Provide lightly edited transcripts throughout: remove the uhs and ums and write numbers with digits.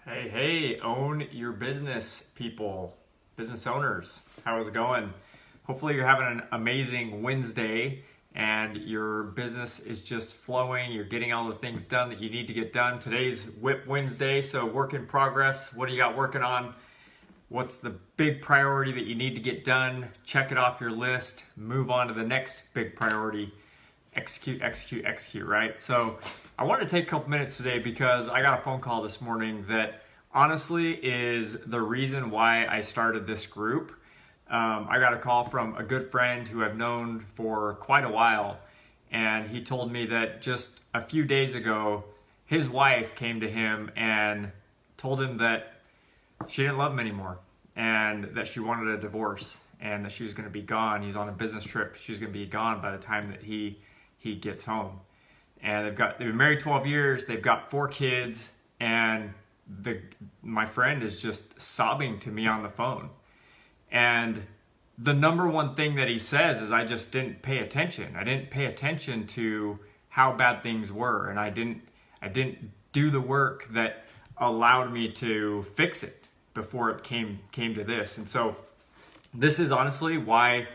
Hey, own your business, people, business owners. How is it going? Hopefully you're having an amazing Wednesday and your business is just flowing. You're getting all the things done that you need to get done. Today's Whip Wednesday, so work in progress. What do you got working on? What's the big priority that you need to get done? Check it off your list. Move on to the next big priority. Execute, right? So I wanted to take a couple minutes today because I got a phone call this morning that honestly is the reason why I started this group. I got a call from a good friend who I've known for quite a while, and he told me that just a few days ago, his wife came to him and told him that she didn't love him anymore and that she wanted a divorce and that she was going to be gone. He's on a business trip. She's going to be gone by the time that he gets home. And they've been married 12 years. They've got 4 kids, and my friend is just sobbing to me on the phone. And the number one thing that he says is, I just didn't pay attention. I didn't pay attention to how bad things were, and I didn't do the work that allowed me to fix it before it came to this. And so this is honestly why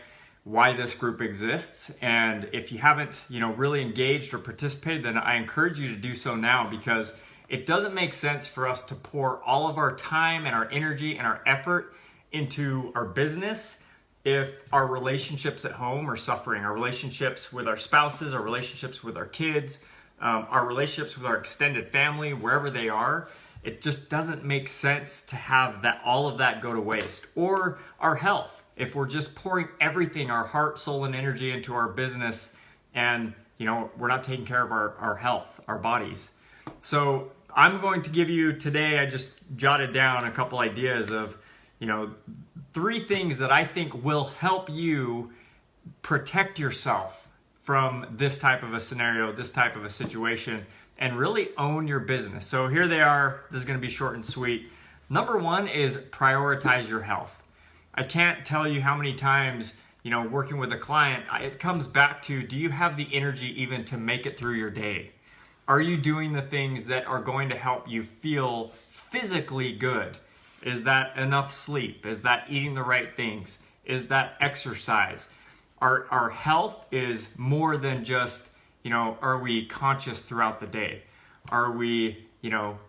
this group exists. And if you haven't, really engaged or participated, then I encourage you to do so now, because it doesn't make sense for us to pour all of our time and our energy and our effort into our business if our relationships at home are suffering, our relationships with our spouses, our relationships with our kids, our relationships with our extended family, wherever they are. It just doesn't make sense to have all of that go to waste. Or our health. If we're just pouring everything, our heart, soul, and energy into our business, and we're not taking care of our health, our bodies. So I'm going to give you today, I just jotted down a couple ideas of 3 things that I think will help you protect yourself from this type of a scenario, this type of a situation, and really own your business. So here they are. This is going to be short and sweet. Number 1 is prioritize your health. I can't tell you how many times, working with a client, it comes back to, do you have the energy even to make it through your day? Are you doing the things that are going to help you feel physically good? Is that enough sleep? Is that eating the right things? Is that exercise? Our health is more than just, are we conscious throughout the day? Are we,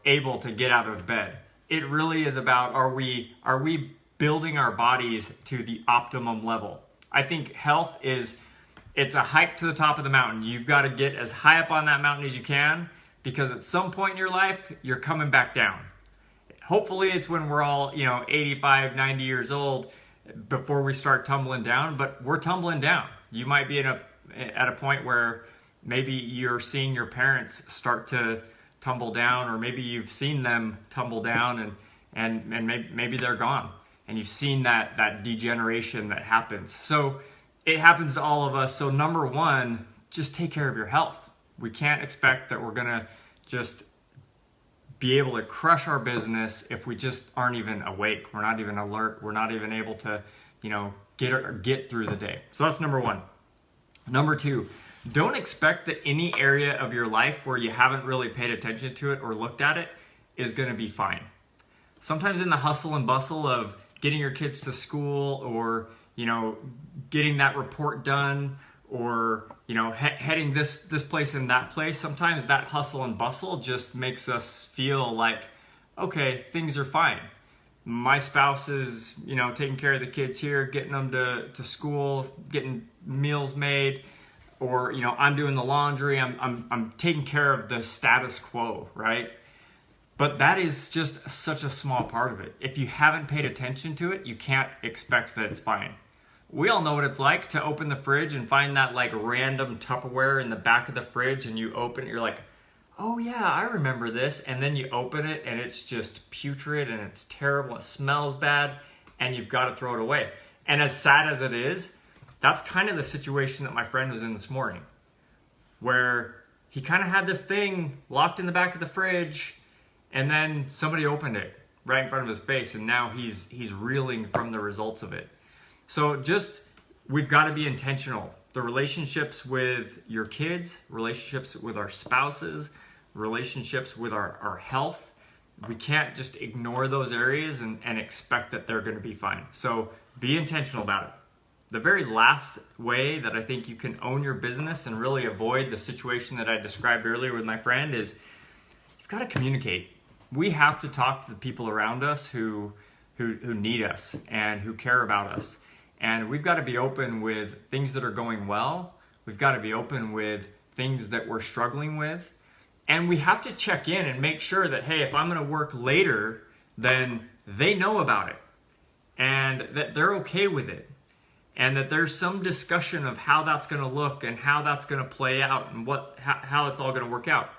able to get out of bed? It really is about, are we building our bodies to the optimum level? I think health it's a hike to the top of the mountain. You've got to get as high up on that mountain as you can, because at some point in your life, you're coming back down. Hopefully it's when we're all, 85, 90 years old before we start tumbling down, but we're tumbling down. You might be at a point where maybe you're seeing your parents start to tumble down, or maybe you've seen them tumble down and maybe they're gone. And you've seen that degeneration that happens. So it happens to all of us. So number 1, just take care of your health. We can't expect that we're gonna just be able to crush our business if we just aren't even awake. We're not even alert. We're not even able to, get through the day. So that's number 1. Number 2, don't expect that any area of your life where you haven't really paid attention to it or looked at it is gonna be fine. Sometimes in the hustle and bustle of getting your kids to school, or getting that report done, or heading this place and that place, sometimes that hustle and bustle just makes us feel like, okay, things are fine. My spouse is taking care of the kids here, getting them to school, getting meals made, or I'm doing the laundry, I'm taking care of the status quo, right? But that is just such a small part of it. If you haven't paid attention to it, you can't expect that it's fine. We all know what it's like to open the fridge and find that random Tupperware in the back of the fridge, and you open it, you're like, oh yeah, I remember this. And then you open it and it's just putrid and it's terrible, it smells bad, and you've got to throw it away. And as sad as it is, that's kind of the situation that my friend was in this morning, where he kind of had this thing locked in the back of the fridge, and then somebody opened it right in front of his face, and now he's reeling from the results of it. So we've got to be intentional. The relationships with your kids, relationships with our spouses, relationships with our health, we can't just ignore those areas and expect that they're going to be fine. So be intentional about it. The very last way that I think you can own your business and really avoid the situation that I described earlier with my friend is you've got to communicate. We have to talk to the people around us who need us and who care about us. And we've got to be open with things that are going well. We've got to be open with things that we're struggling with. And we have to check in and make sure that, hey, if I'm going to work later, then they know about it and that they're okay with it. And that there's some discussion of how that's going to look and how that's going to play out and how it's all going to work out.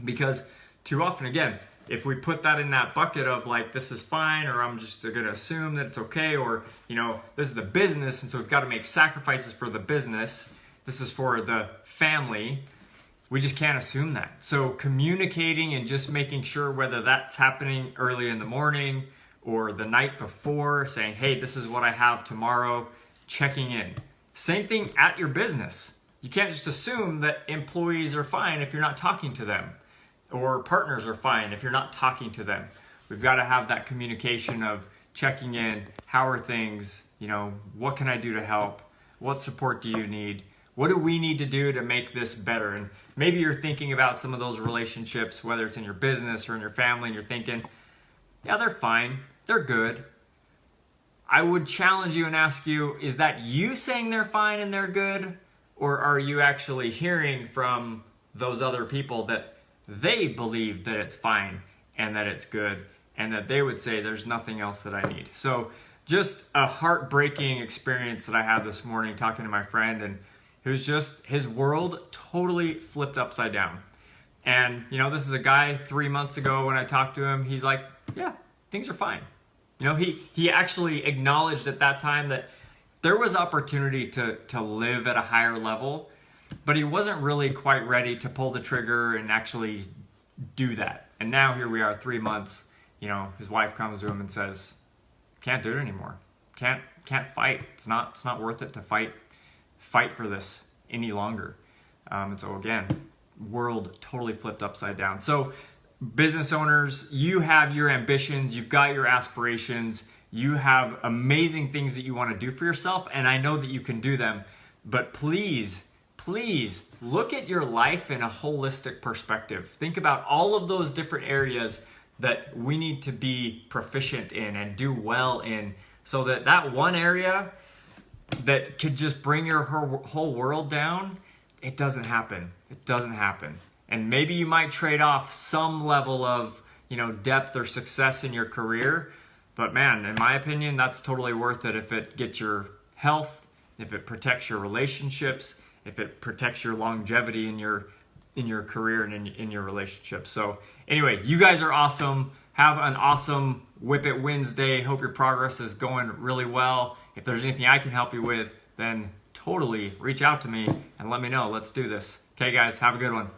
Because too often, again, if we put that in that bucket of like, this is fine, or I'm just going to assume that it's okay, or, this is the business, and so we've got to make sacrifices for the business. This is for the family. We just can't assume that. So communicating and just making sure whether that's happening early in the morning or the night before, saying, hey, this is what I have tomorrow, checking in. Same thing at your business. You can't just assume that employees are fine if you're not talking to them, or partners are fine if you're not talking to them. We've got to have that communication of checking in. How are things? What can I do to help? What support do you need? What do we need to do to make this better? And maybe you're thinking about some of those relationships, whether it's in your business or in your family, and you're thinking, yeah, they're fine. They're good. I would challenge you and ask you, is that you saying they're fine and they're good? Or are you actually hearing from those other people that they believe that it's fine and that it's good and that they would say there's nothing else that I need? So just a heartbreaking experience that I had this morning talking to my friend, and it was just his world totally flipped upside down. And, this is a guy 3 months ago when I talked to him, he's like, yeah, things are fine. He actually acknowledged at that time that there was opportunity to live at a higher level, but he wasn't really quite ready to pull the trigger and actually do that. And now here we are 3 months, his wife comes to him and says, can't do it anymore. Can't fight. It's not worth it to fight for this any longer. And so again, world totally flipped upside down. So business owners, you have your ambitions, you've got your aspirations, you have amazing things that you want to do for yourself, and I know that you can do them. But please look at your life in a holistic perspective. Think about all of those different areas that we need to be proficient in and do well in, so that one area that could just bring your whole world down, it doesn't happen. It doesn't happen. And maybe you might trade off some level of, depth or success in your career. But man, in my opinion, that's totally worth it if it gets your health, if it protects your relationships, if it protects your longevity in your career and in your relationships. So anyway, you guys are awesome. Have an awesome Whip It Wednesday. Hope your progress is going really well. If there's anything I can help you with, then totally reach out to me and let me know. Let's do this. Okay, guys, have a good one.